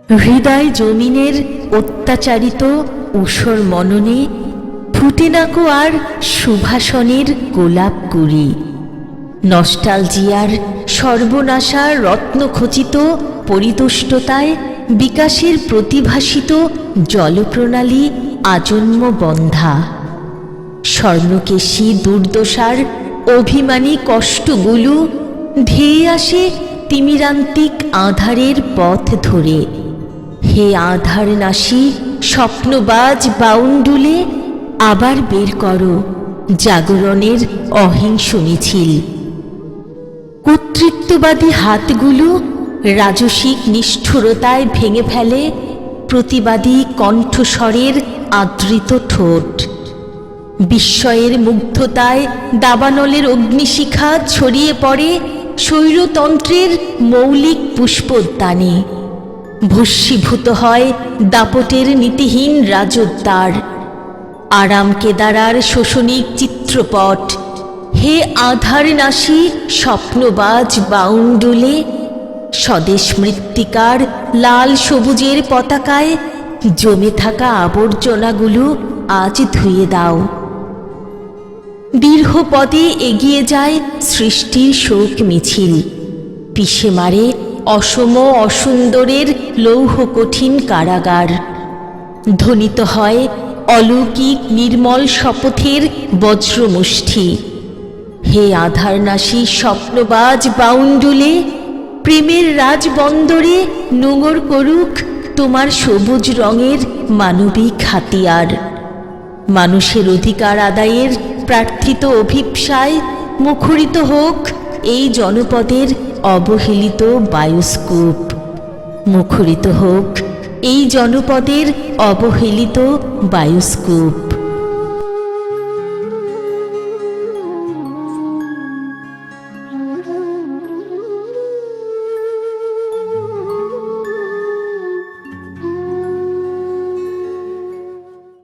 হৃদয় জমিনের অত্যাচারিত ঊষর মননে ফুটে নাকো আর সুভাষণের গোলাপ কুড়ি। নস্টালজিয়ার সর্বনাশার রত্নখচিত পরিতুষ্টতায় বিকাশের প্রতিভাসিত জলপ্রণালী আজন্ম বন্ধা। স্বর্ণকেশী দুর্দশার অভিমানী কষ্টগুলো ধেয়ে আসে তিমিরান্তিক আঁধারের পথ ধরে। হে আঁধার নাশী স্বপ্নবাজ বাউন্ডুলে, আবার বের করো জাগরণের অহিংস মিছিল। কর্তৃত্ববাদী হাতগুলো রাজসিক নিষ্ঠুরতায় ভেঙে ফেলে প্রতিবাদী কণ্ঠস্বরের আদৃত ঠোঁট। বিস্ময়ের মুগ্ধতায় দাবানলের অগ্নিশিখা ছড়িয়ে পড়ে স্বৈরতন্ত্রের মৌলিক পুষ্পোদ্যানে। ভস্মীভূত হয় দাপটের নীতিহীন রাজোদ্দার। আরাম কেদারার শোষণিক চিত্রপট। হে আধার নাশী স্বপ্নবাজ বাউন্ডুলে, স্বদেশ মৃত্তিকার লাল সবুজের পতাকায় জমে থাকা আবর্জনাগুলো আজ ধুয়ে দাও। দীর্ঘ পদে এগিয়ে যায় সৃষ্টির শোক মিছিল। পিষে মারে অসম অসুন্দরের লৌহ কঠিন কারাগার। ধ্বনিত হয় অলৌকিক নির্মল শপথের বজ্রমুষ্টি। হে আধার নাশী স্বপ্নবাজ বাউন্ডুলে, প্রেমের রাজবন্দরে নোঙর করুক তোমার সবুজ রঙের মানবিক হাতিয়ার। মানুষের অধিকার আদায়ের প্রার্থিত অভিপ্সায় মুখরিত হোক এই জনপদের অবহেলিত বায়োস্কোপ। মুখরিত হোক এই জনপদের অবহেলিত বায়োস্কোপ।